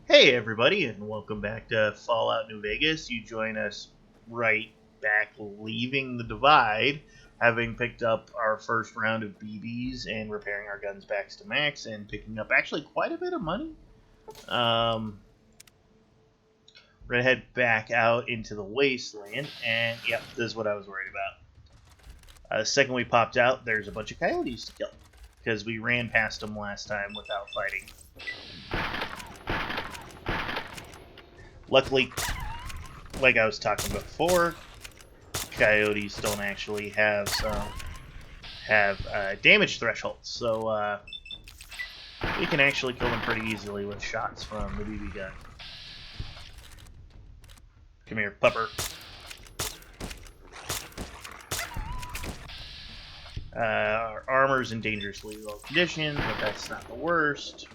Hey everybody, and welcome back to Fallout New Vegas. You join us right back leaving the Divide, having picked up our first round of BBs and repairing our guns back to max, and picking up actually quite a bit of money. We're gonna head back out into the wasteland, and yep, this is what I was worried about. The second we popped out, there's a bunch of coyotes to kill because we ran past them last time without fighting. Luckily, like I was talking before, coyotes don't actually have damage thresholds, so we can actually kill them pretty easily with shots from the BB gun. Come here, pupper. Our armor's in dangerously low condition, but that's not the worst.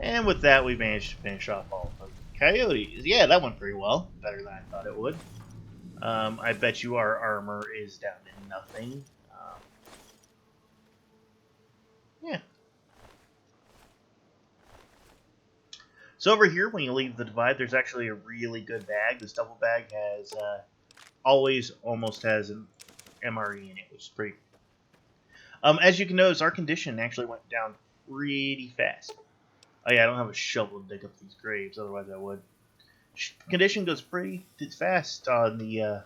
And with that, we managed to finish off all of the coyotes. Yeah, that went pretty well. Better than I thought it would. I bet you our armor is down to nothing. Yeah. So over here, when you leave the Divide, there's actually a really good bag. This double bag has always almost has an MRE in it, which is pretty. As you can notice, our condition actually went down pretty fast. Oh yeah, I don't have a shovel to dig up these graves, otherwise I would. Condition goes pretty fast on the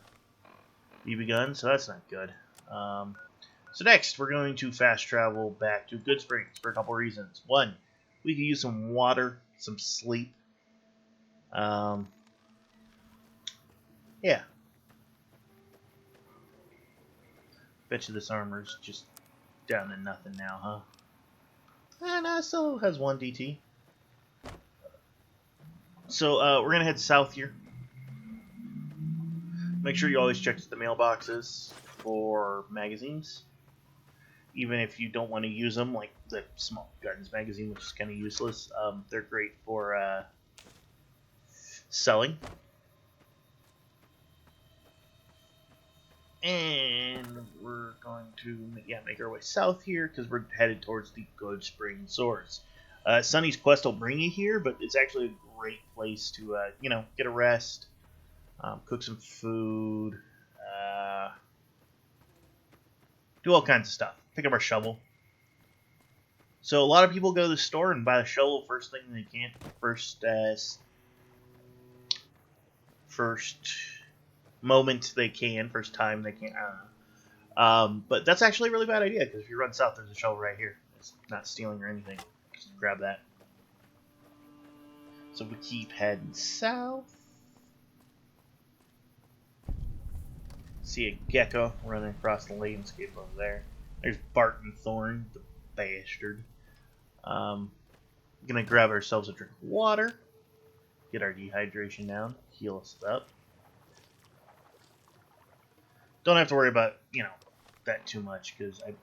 BB gun, so that's not good. So next, we're going to fast travel back to Goodsprings for a couple reasons. One, we could use some water, some sleep. Yeah. Bet you this armor's just down to nothing now, huh? And it still has one DT. So we're gonna head south here. Make sure you always check the mailboxes for magazines, even if you don't want to use them, like the Small Gardens magazine, which is kind of useless. They're great for selling. And we're going to make our way south here because we're headed towards the Goodspring source. Sonny's Quest will bring you here, but it's actually a great place to get a rest, cook some food, do all kinds of stuff. Pick up our shovel. So a lot of people go to the store and buy the shovel first thing they can. First moment they can. First time they can. I don't know. But that's actually a really bad idea because if you run south, there's a shovel right here. It's not stealing or anything. Just grab that. So we keep heading south. See a gecko running across the landscape over there. There's Barton Thorn, the bastard. Gonna grab ourselves a drink of water, get our dehydration down, heal us up. Don't have to worry about, that too much, because I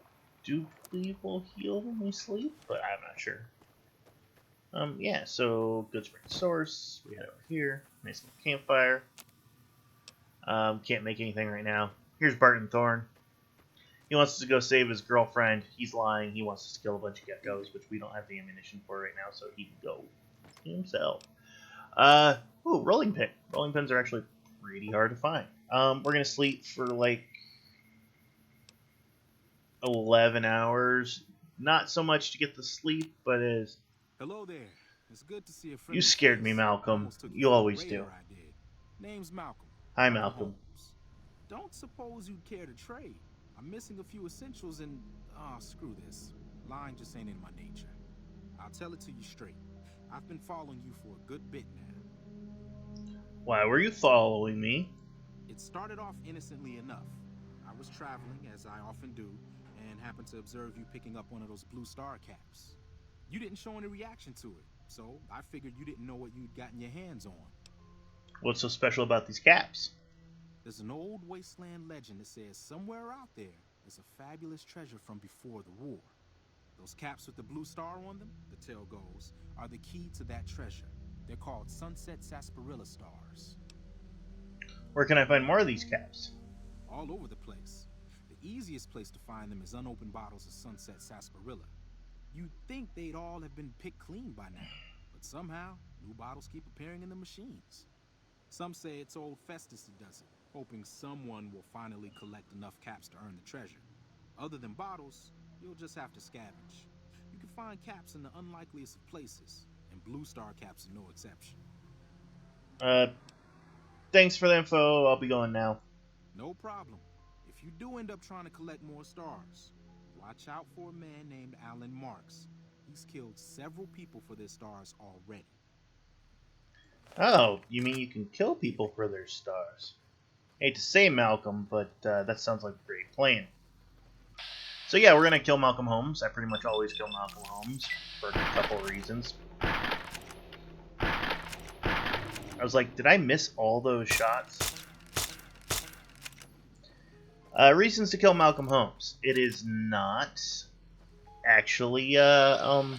do believe we'll heal when we sleep, but I'm not sure. Yeah, so Goodsprings source, we head over here, nice little campfire. Can't make anything right now. Here's Barton Thorn. He wants us to go save his girlfriend. He's lying. He wants us to kill a bunch of geckos, which we don't have the ammunition for right now, so he can go himself. Rolling pin. Rolling pins are actually pretty hard to find. We're gonna sleep for like 11 hours. Not so much to get the sleep, but as hello there. It's good to see a friend. You scared me, Malcolm. You always do. Name's Malcolm. Hi, Malcolm. Don't suppose you'd care to trade? I'm missing a few essentials and screw this. Lying just ain't in my nature. I'll tell it to you straight. I've been following you for a good bit now. Why were you following me? It started off innocently enough. I was traveling, as I often do, and happened to observe you picking up one of those Blue Star caps. You didn't show any reaction to it, so I figured you didn't know what you'd gotten your hands on. What's so special about these caps? There's an old wasteland legend that says somewhere out there is a fabulous treasure from before the war. Those caps with the blue star on them, the tale goes, are the key to that treasure. They're called Sunset Sarsaparilla Stars. Where can I find more of these caps? All over the place. They easiest place to find them is unopened bottles of Sunset Sarsaparilla. You'd think they'd all have been picked clean by now, but somehow, new bottles keep appearing in the machines. Some say it's old Festus who does it, hoping someone will finally collect enough caps to earn the treasure. Other than bottles, you'll just have to scavenge. You can find caps in the unlikeliest of places, and Blue Star caps are no exception. Thanks for the info. I'll be going now. No problem. If you do end up trying to collect more stars, watch out for a man named Alan Marks. He's killed several people for their stars already. Oh, you mean you can kill people for their stars? Hate to say Malcolm, but that sounds like a great plan. So yeah, we're gonna kill Malcolm Holmes. I pretty much always kill Malcolm Holmes for a couple reasons. I was like, did I miss all those shots? Reasons to kill Malcolm Holmes. It is not actually Carl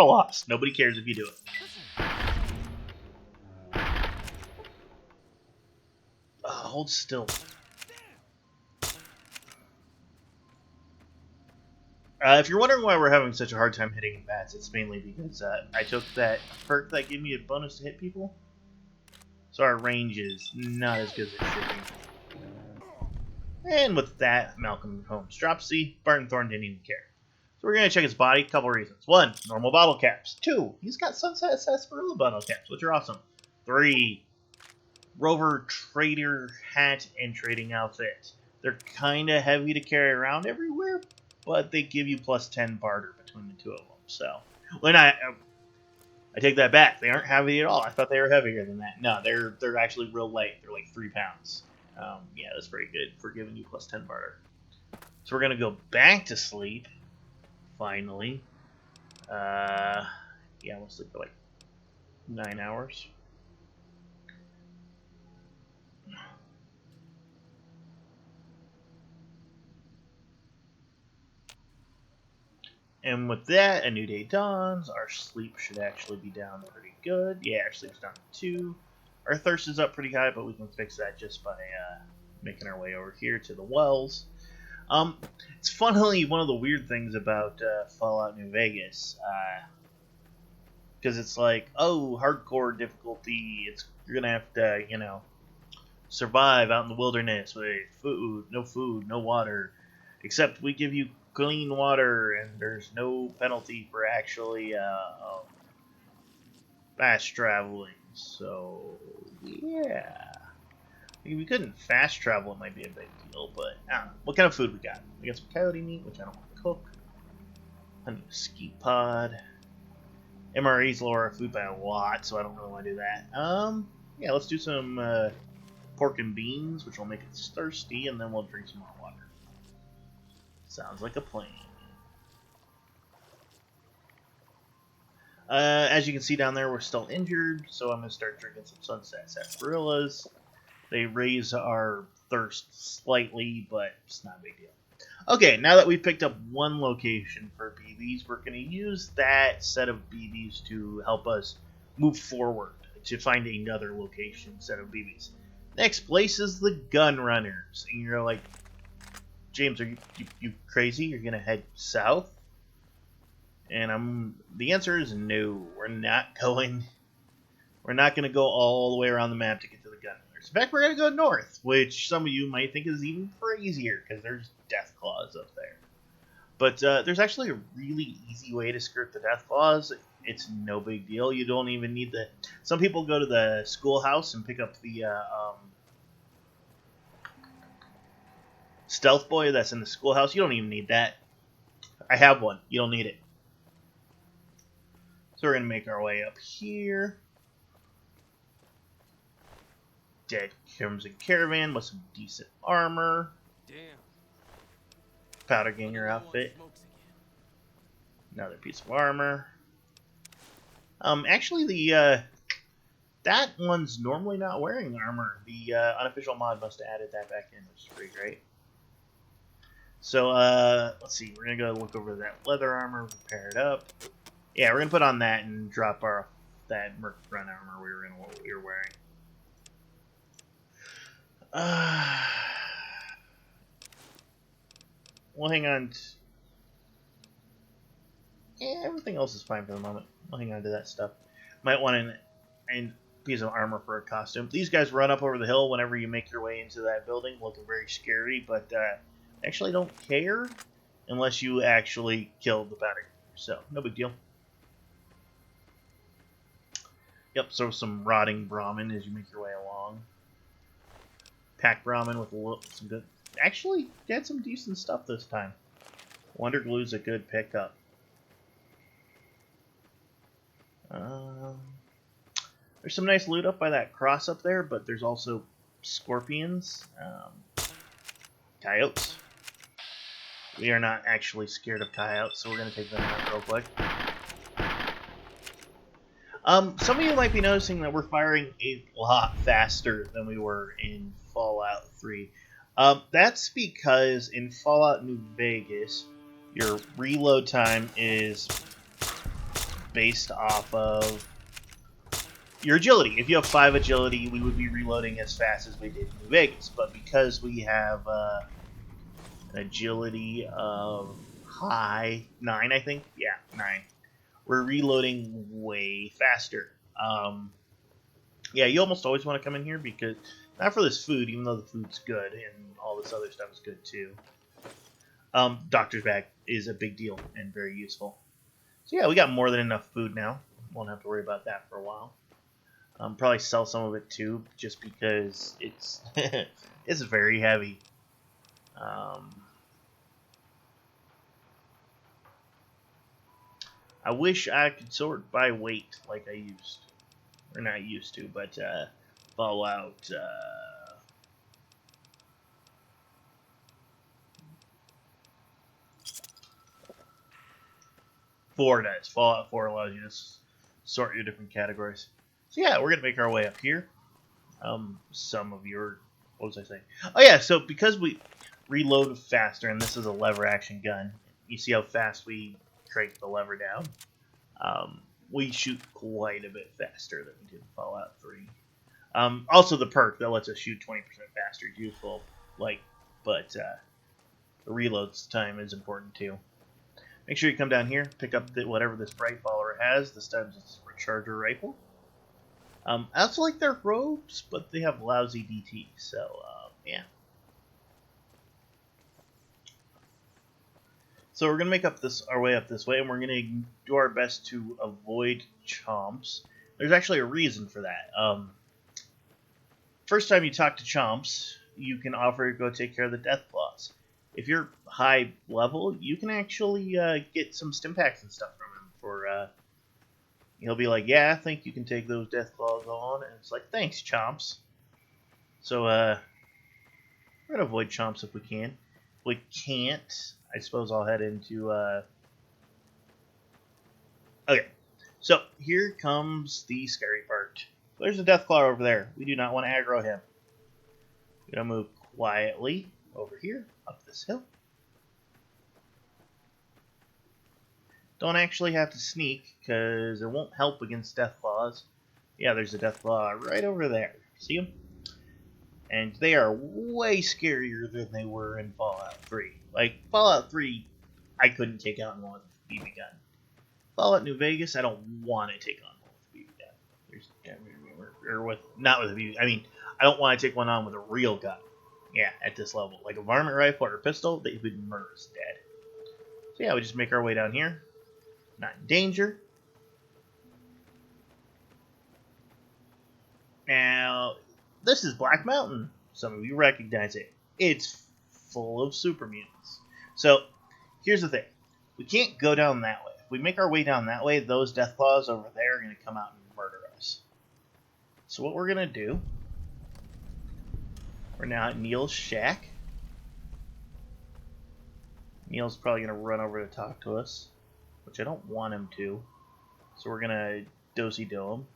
lost. Nobody cares if you do it. Hold still. If you're wondering why we're having such a hard time hitting bats, it's mainly because I took that perk that gave me a bonus to hit people. So our range is not as good as it should be. And with that, Malcolm Holmes drops C. Barton Thorne didn't even care. So we're going to check his body. Couple reasons. 1, normal bottle caps. 2, he's got Sunset Sarsaparilla bottle caps, which are awesome. 3, Rover trader hat and trading outfit. They're kind of heavy to carry around everywhere, but they give you plus 10 barter between the two of them. So, well, I take that back. They aren't heavy at all. I thought they were heavier than that. No, they're actually real light. They're like 3 pounds. Yeah, that's pretty good for giving you plus 10 barter. So we're gonna go back to sleep. Finally. Yeah, we'll sleep for like 9 hours. And with that, a new day dawns. Our sleep should actually be down pretty good. Yeah, our sleep's down to 2. Our thirst is up pretty high, but we can fix that just by making our way over here to the wells. It's funnily one of the weird things about Fallout New Vegas. Because it's like, oh, hardcore difficulty. You're going to have to, survive out in the wilderness with food, no water. Except we give you clean water, and there's no penalty for actually fast traveling. So, yeah. If we couldn't fast travel, it might be a big deal, but I don't know. What kind of food we got? We got some coyote meat, which I don't want to cook. Honey mesquite pod. MREs lower our food by a lot, so I don't really want to do that. Yeah, let's do some pork and beans, which will make us thirsty, and then we'll drink some more water. Sounds like a plan. As you can see down there, we're still injured, so I'm going to start drinking some Sunset Sarsaparillas. They raise our thirst slightly, but it's not a big deal. Okay, now that we've picked up one location for BBs, we're going to use that set of BBs to help us move forward to find another location set of BBs. Next place is the Gun Runners. And you're like, James, are you crazy? You're going to head south? And the answer is no. We're not going to go all the way around the map to get to the Gun Runners. In fact, we're going to go north, which some of you might think is even crazier because there's Death Claws up there. But there's actually a really easy way to skirt the Death Claws. It's no big deal. You don't even need the... Some people go to the schoolhouse and pick up the Stealth Boy that's in the schoolhouse. You don't even need that. I have one. You don't need it. So we're going to make our way up here. Dead Crimson Caravan with some decent armor. Damn. Powder Ganger outfit. Another piece of armor. Actually, that one's normally not wearing armor. The unofficial mod must have added that back in, which is pretty great. So, let's see. We're going to go look over that leather armor, repair it up. Yeah, we're going to put on that and drop that Merc Run armor we were wearing. we'll hang on. Yeah, everything else is fine for the moment. We'll hang on to that stuff. Might want a piece of armor for a costume. These guys run up over the hill whenever you make your way into that building, looking very scary, but actually don't care unless you actually killed the bounty. So, no big deal. Yep, so some rotting Brahmin as you make your way along. Pack Brahmin with some good... Actually, they had some decent stuff this time. Wonder Glue's a good pickup. There's some nice loot up by that cross up there, but there's also scorpions, coyotes. We are not actually scared of coyotes, so we're going to take them out real quick. Some of you might be noticing that we're firing a lot faster than we were in Fallout 3. That's because in Fallout New Vegas, your reload time is based off of your agility. If you have 5 agility, we would be reloading as fast as we did in New Vegas. But because we have an agility of high 9, I think. Yeah, 9. We're reloading way faster. Yeah, you almost always want to come in here because, not for this food, even though the food's good and all this other stuff is good too. Doctor's bag is a big deal and very useful. So yeah, we got more than enough food now. Won't have to worry about that for a while. Probably sell some of it too, just because it's it's very heavy. I wish I could sort by weight like I used, or not used to, but Fallout. Fallout 4 allows you to sort your different categories. So yeah, we're gonna make our way up here. Some of your, what was I saying? Oh yeah, so because we reload faster, and this is a lever action gun, you see how fast we crank the lever down. We shoot quite a bit faster than we did in Fallout 3. Also, the perk that lets us shoot 20% faster is useful, but the reload time is important too. Make sure you come down here, pick up whatever this Bright Follower has. This time it's a recharger rifle. I also like their robes, but they have lousy DT, so yeah. So we're gonna make our way up this way, and we're gonna do our best to avoid chomps. There's actually a reason for that. First time you talk to chomps, you can offer to go take care of the death claws. If you're high level, you can actually get some Stimpaks and stuff from him. He'll be like, "Yeah, I think you can take those death claws on," and it's like, "Thanks, chomps." So we're gonna avoid chomps if we can. If we can't, I suppose I'll head into... Okay, so here comes the scary part. So there's a Deathclaw over there. We do not want to aggro him. We're going to move quietly over here, up this hill. Don't actually have to sneak, because it won't help against Deathclaws. Yeah, there's a Deathclaw right over there. See him? And they are way scarier than they were in Fallout 3. Like, Fallout 3, I couldn't take on one with a BB gun. Fallout New Vegas, I don't want to take on one with a BB gun. Or with, not with a BB, I mean, I don't want to take one on with a real gun. Yeah, at this level. Like a varmint rifle or a pistol, they would murder us dead. So yeah, we just make our way down here. Not in danger. Now, this is Black Mountain. Some of you recognize it. It's full of super mutants. So, here's the thing. We can't go down that way. If we make our way down that way, those Deathclaws over there are going to come out and murder us. So what we're going to do... We're now at Neil's shack. Neil's probably going to run over to talk to us, which I don't want him to. So we're going to do-si-do him.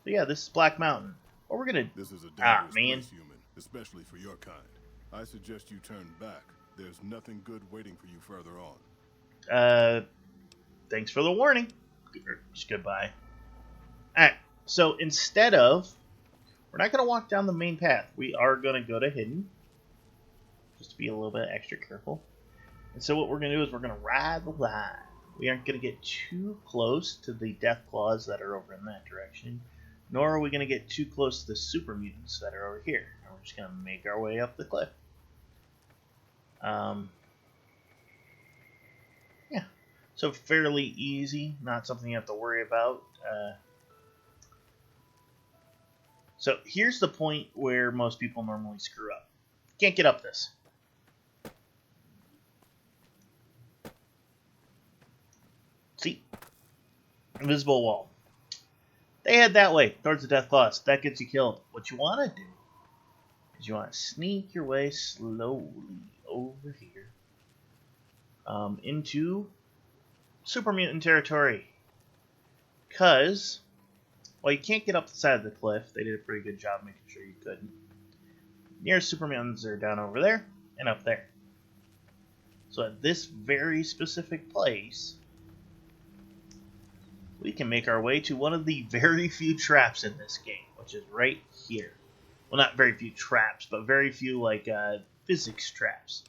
So yeah, this is Black Mountain. What we're going to... This is a dangerous place, human, especially for your kind. I suggest you turn back. There's nothing good waiting for you further on. Thanks for the warning. Just goodbye. Alright, so instead of... We're not going to walk down the main path. We are going to go to Hidden. just to be a little bit extra careful. And so what we're going to do is we're going to ride the line. We aren't going to get too close to the death claws that are over in that direction, nor are we going to get too close to the super mutants that are over here. And we're just going to make our way up the cliff. Yeah, so fairly easy, not something you have to worry about. So here's the point where most people normally screw up. Can't get up this. See? Invisible wall. They head that way, towards the death claws. That gets you killed. What you want to do is you want to sneak your way slowly over here into super mutant territory. Because, well, you can't get up the side of the cliff. They did a pretty good job making sure you couldn't. Nearest super mutants are down over there and up there. So at this very specific place, we can make our way to one of the very few traps in this game, which is right here. Well, not very few traps, but very few, like, physics traps.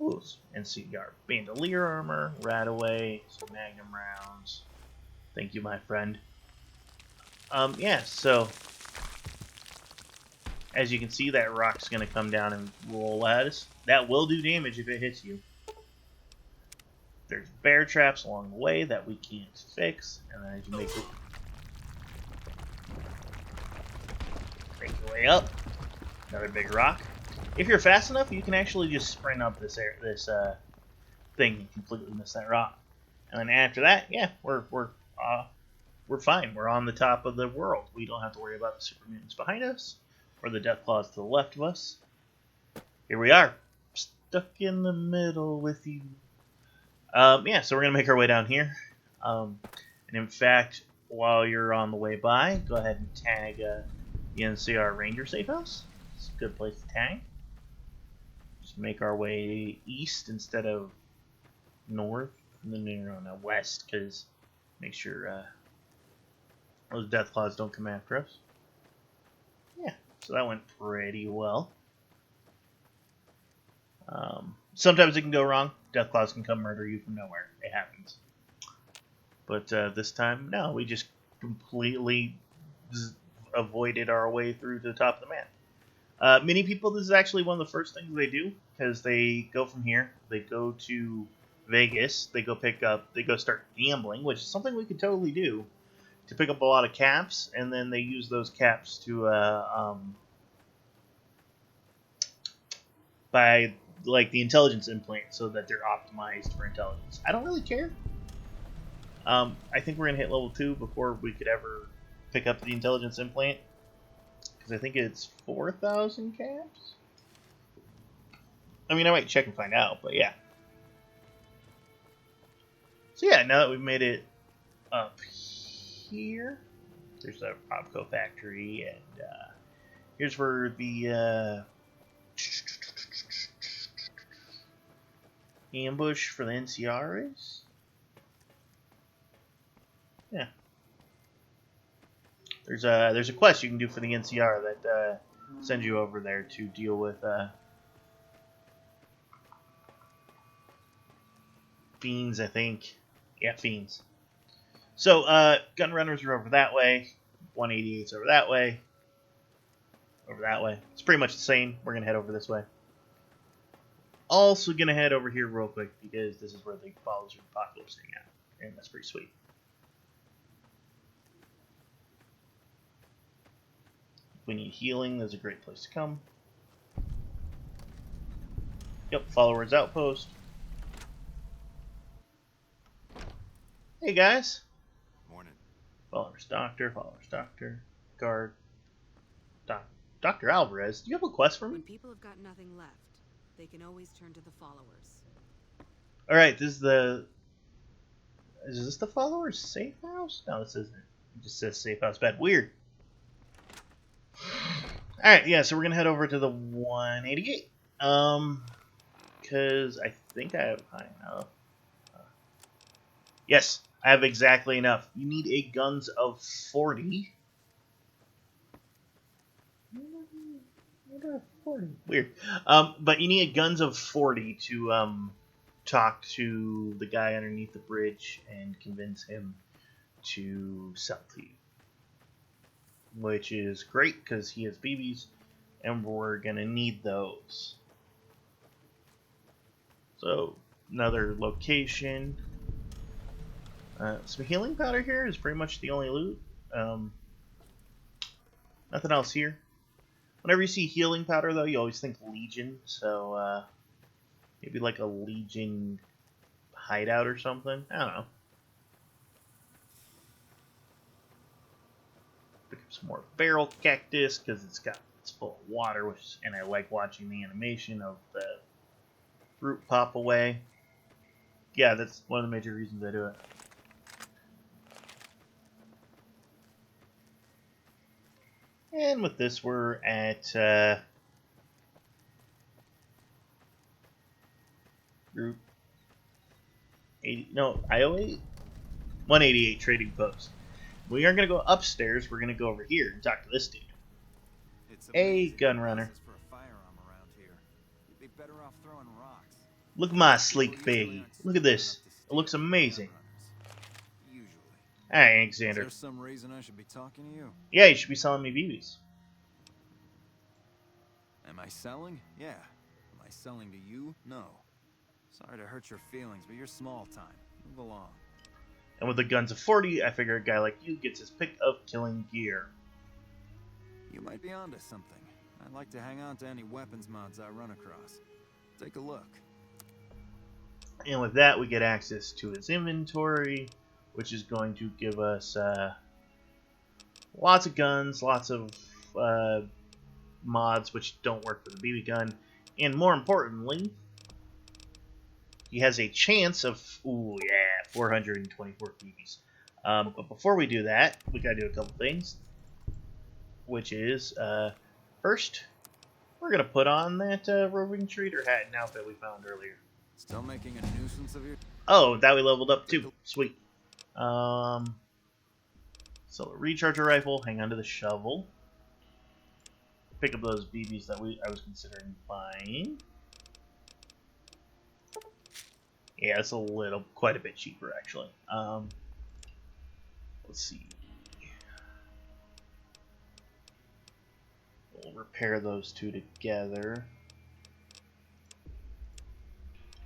Ooh, NCR bandolier armor, Radaway, some magnum rounds. Thank you, my friend. Yeah, so as you can see, that rock's going to come down and roll at us. That will do damage if it hits you. There's bear traps along the way that we can't fix, and then as you make your way up, another big rock. If you're fast enough, you can actually just sprint up this thing and completely miss that rock. And then after that, yeah, we're fine. We're on the top of the world. We don't have to worry about the super mutants behind us or the death claws to the left of us. Here we are, stuck in the middle with you. Yeah, so we're going to make our way down here. And in fact, while you're on the way by, go ahead and tag the NCR Ranger Safe House. It's a good place to tag. Just make our way east instead of north. No, west, because make sure those death claws don't come after us. Yeah, so that went pretty well. Sometimes it can go wrong. Death claws can come murder you from nowhere. It happens. But this time, no. We just completely avoided our way through to the top of the map. Many people, this is actually one of the first things they do, because they go from here, they go to Vegas, they go start gambling, which is something we could totally do, to pick up a lot of caps, and then they use those caps to buy like the intelligence implant so that they're optimized for intelligence. I don't really care. I think we're gonna hit level 2 before we could ever pick up the intelligence implant, because I think it's 4,000 caps. I mean, I might check and find out, but yeah. So yeah, now that we've made it up here, there's the Robco factory, and here's where the ambush for the NCR is. Yeah. There's a quest you can do for the NCR that sends you over there to deal with fiends, I think. Yeah, fiends. So gun runners are over that way. 188's over that way. Over that way. It's pretty much the same. We're gonna head over this way. Also gonna head over here real quick because this is where the Followers of Apocalypse hang out, and that's pretty sweet. If we need healing, there's a great place to come. Yep, Followers Outpost. Hey guys. Morning. Followers Doctor, Guard. Dr. Alvarez, do you have a quest for me? When people have got nothing left, they can always turn to the followers. Alright, is this the Followers safe house? No, this isn't. It just says safe house bed. Weird. Alright, yeah, so we're gonna head over to the 188. Because I think I have high enough. Yes, I have exactly enough. You need a guns of 40. 40. Weird. But you need guns of 40 to talk to the guy underneath the bridge and convince him to sell to you. Which is great because he has BBs and we're gonna need those. So another location. Some healing powder here is pretty much the only loot. Nothing else here. Whenever you see healing powder, though, you always think Legion. So maybe like a Legion hideout or something. I don't know. Pick up some more barrel cactus because it's full of water, and I like watching the animation of the fruit pop away. Yeah, that's one of the major reasons I do it. And with this, we're at group 80. No, IO8? 188 trading post. We aren't going to go upstairs. We're going to go over here and talk to this dude. Hey, gun runner. Look at my sleek baby. Look at this. It looks amazing. Hey, Alexander. Is there some reason I should be talking to you? Yeah, you should be selling me BBs. Am I selling? Yeah. Am I selling to you? No. Sorry to hurt your feelings, but you're small time. Move along. And with the guns of 40, I figure a guy like you gets his pick of killing gear. You might be onto something. I'd like to hang on to any weapons mods I run across. Take a look. And with that, we get access to his inventory, which is going to give us lots of guns, lots of mods which don't work for the BB gun, and more importantly, he has a chance of, 424 BBs. But before we do that, we gotta do a couple things, which is, first, we're gonna put on that roving trader hat and outfit we found earlier. Still making a nuisance of your... Oh, that we leveled up too. Sweet. So a recharger rifle, hang on to the shovel. Pick up those BBs that I was considering buying. Yeah, it's quite a bit cheaper actually. Let's see. We'll repair those two together.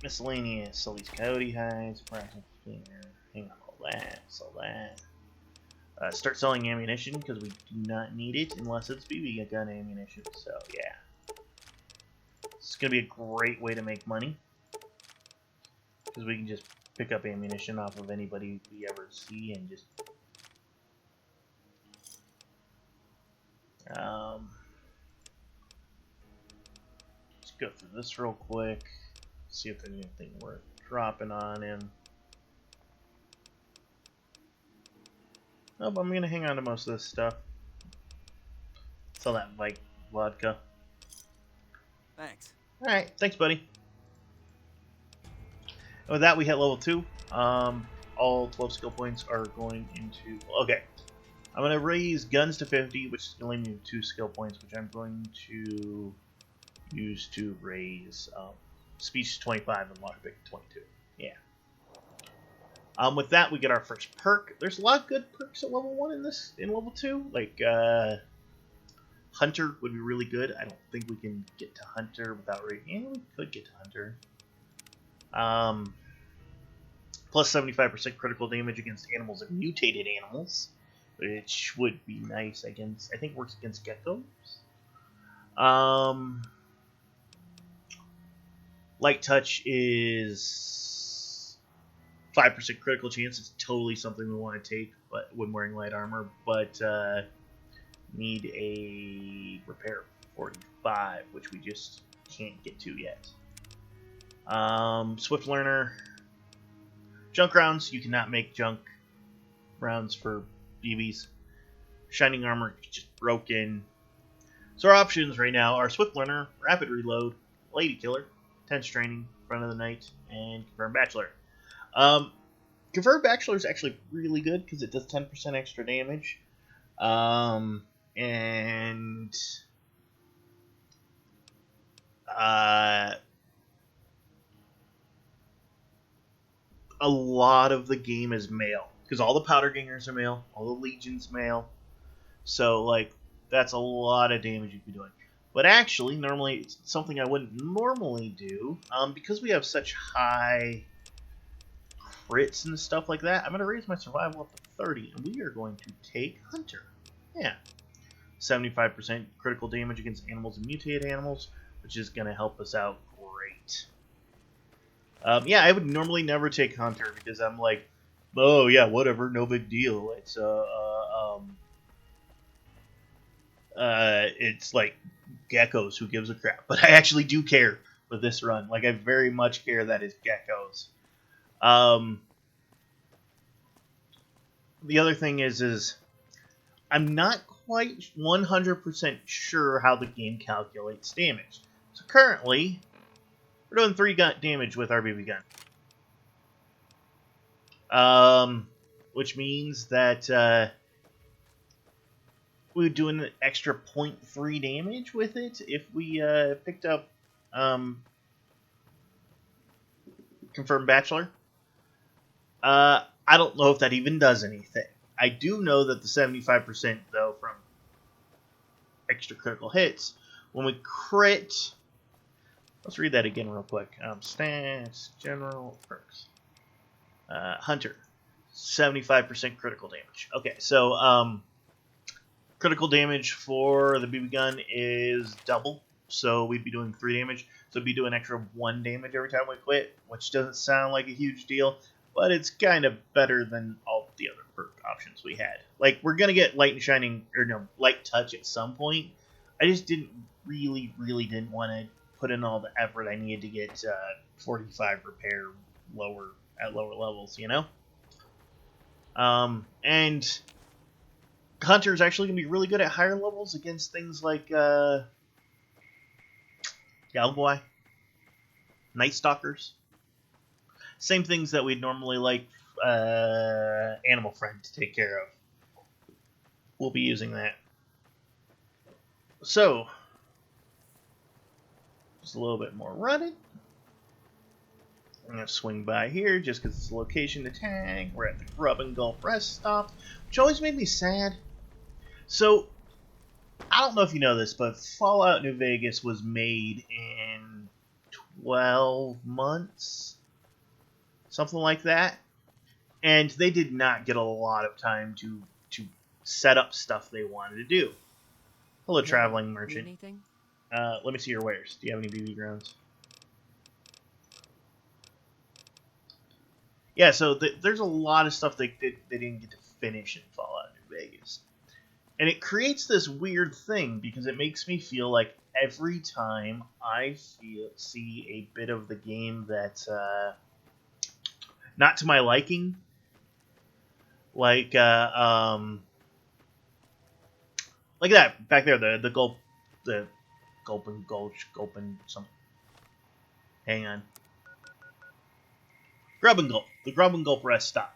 Miscellaneous, sell these coyote hides, practical cleaner, hang on all that, sell that. Start selling ammunition because we do not need it unless it's BB gun ammunition. So yeah, it's gonna be a great way to make money because we can just pick up ammunition off of anybody we ever see and just let's go through this real quick. See if there's anything worth dropping on him. Nope, I'm gonna hang on to most of this stuff. Sell that vodka. Thanks. Alright, thanks buddy. And with that we hit level 2. All 12 skill points are going into... Okay. I'm gonna raise guns to 50, which is gonna leave me with 2 skill points, which I'm going to use to raise speech to 25 and lockpick to 22. Yeah. With that, we get our first perk. There's a lot of good perks at level 1 in level 2. Like, Hunter would be really good. I don't think we can get to Hunter without rating. Yeah, we could get to Hunter. Plus 75% critical damage against animals and mutated animals, which would be nice against, I think works against geckos. Light touch is 5% critical chance. It's totally something we want to take, but when wearing light armor. But need a repair of 45, which we just can't get to yet. Swift learner. Junk rounds. You cannot make junk rounds for BBs. Shining armor just broken. So our options right now are Swift learner, rapid reload, lady killer, tense training, front of the night, and confirmed bachelor. Confirmed bachelor is actually really good because it does 10% extra damage. And a lot of the game is male because all the powder gangers are male, all the legions male. So like that's a lot of damage you'd be doing. But actually, normally it's something I wouldn't normally do because we have such high crits and stuff like that. I'm going to raise my survival up to 30, and we are going to take Hunter. Yeah, 75% critical damage against animals and mutated animals, which is going to help us out great. Yeah, I would normally never take Hunter because I'm like, oh yeah, whatever, no big deal. It's like geckos, who gives a crap? But I actually do care with this run. Like I very much care that it's geckos. The other thing is I'm not quite 100% sure how the game calculates damage. So currently, we're doing 3 damage with our BB gun. Which means that we would do an extra 0.3 damage with it if we picked up Confirmed Bachelor. I don't know if that even does anything. I do know that the 75%, though, from extra critical hits, when we crit... Let's read that again real quick. Stats, general, perks. Hunter, 75% critical damage. Okay, so critical damage for the BB gun is double, so we'd be doing 3 damage. So we'd be doing an extra 1 damage every time we quit, which doesn't sound like a huge deal, but it's kind of better than all the other perk options we had. Like, we're going to get Light and Shining, or no, Light Touch at some point. I just really didn't want to put in all the effort I needed to get 45 repair at lower levels, you know? And Hunter is actually going to be really good at higher levels against things like Galgoi, Night Stalkers. Same things that we'd normally like Animal Friend to take care of. We'll be using that. So, just a little bit more running. I'm going to swing by here just because it's a location to tag. We're at the Grub and Gulp rest stop, which always made me sad. So, I don't know if you know this, but Fallout New Vegas was made in 12 months? Something like that. And they did not get a lot of time to set up stuff they wanted to do. Hello, traveling merchant. Anything? Let me see your wares. Do you have any BB grounds? Yeah, so there's a lot of stuff they didn't get to finish in Fallout New Vegas. And it creates this weird thing because it makes me feel like every time I see a bit of the game that's not to my liking, like that back there, the Gulpin Gulch, something. Hang on. Grub and Gulp, the Grub and Gulp rest stop.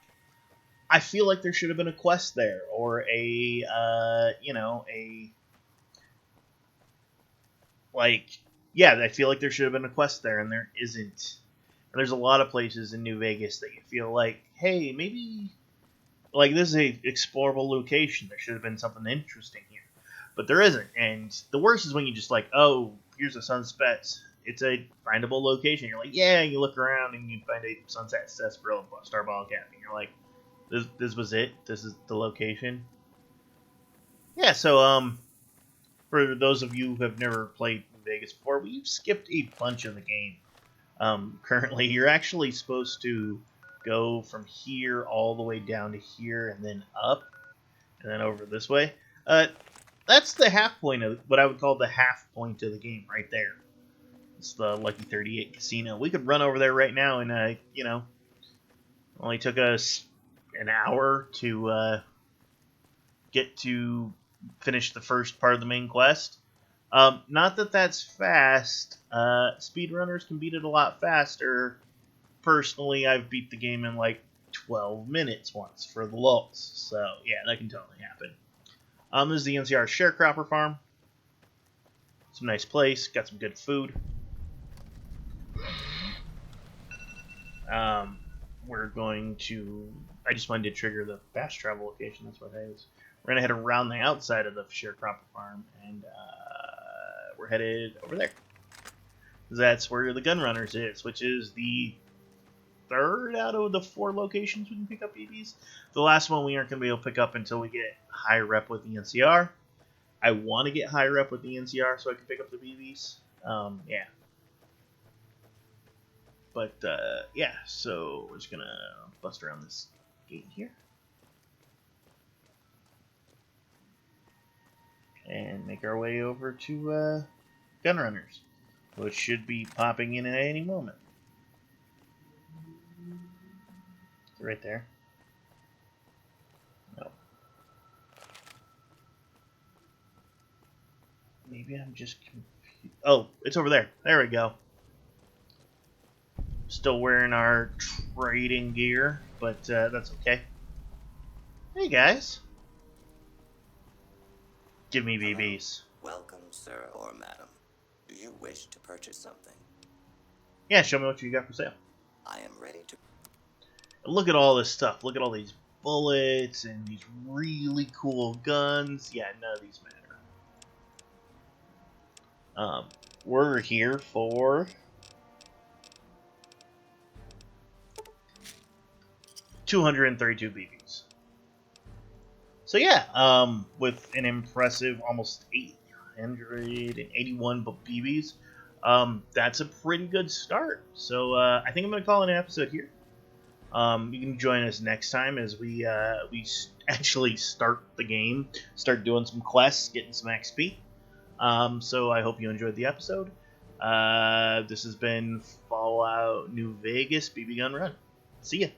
I feel like there should have been a quest there, or I feel like there should have been a quest there, and there isn't. And there's a lot of places in New Vegas that you feel like, hey, maybe, like, this is a explorable location. There should have been something interesting here. But there isn't. And the worst is when you just like, oh, here's a Sunset. It's a findable location. You're like, yeah, and you look around and you find a Sunset Sarsaparilla Starball Academy. And you're like, this was it? This is the location? Yeah, so, for those of you who have never played Vegas before, we've skipped a bunch of the game. Currently, you're actually supposed to go from here all the way down to here and then up and then over this way. That's the half point of what I would call the half point of the game right there. It's the Lucky 38 Casino. We could run over there right now and, only took us an hour to get to finish the first part of the main quest. Not that that's fast. Speedrunners can beat it a lot faster. Personally, I've beat the game in like 12 minutes once for the lulz. So, yeah, that can totally happen. This is the NCR Sharecropper Farm. Some nice place. Got some good food. we're going to... I just wanted to trigger the fast travel location. That's what it is. We're going to head around the outside of the sharecropper farm, and we're headed over there. That's where the Gunrunners is, which is the 3rd out of the 4 locations we can pick up BBs. The last one we aren't going to be able to pick up until we get high rep with the NCR. I want to get high rep with the NCR so I can pick up the BBs. Yeah. But, yeah, so we're just going to bust around this gate here. And make our way over to Gunrunners, which should be popping in at any moment. Right there. No. Maybe I'm just confused. Oh, it's over there. There we go. Still wearing our trading gear, but that's okay. Hey guys. Give me BBs. Welcome, sir or madam. Do you wish to purchase something? Yeah, show me what you got for sale. I am ready to... Look at all this stuff. Look at all these bullets and these really cool guns. Yeah, none of these matter. We're here for 232 BBs. So yeah, with an impressive almost 881 BBs, that's a pretty good start. So I think I'm going to call it an episode here. You can join us next time as we actually start the game, start doing some quests, getting some XP. So I hope you enjoyed the episode. This has been Fallout New Vegas BB Gun Run. See ya.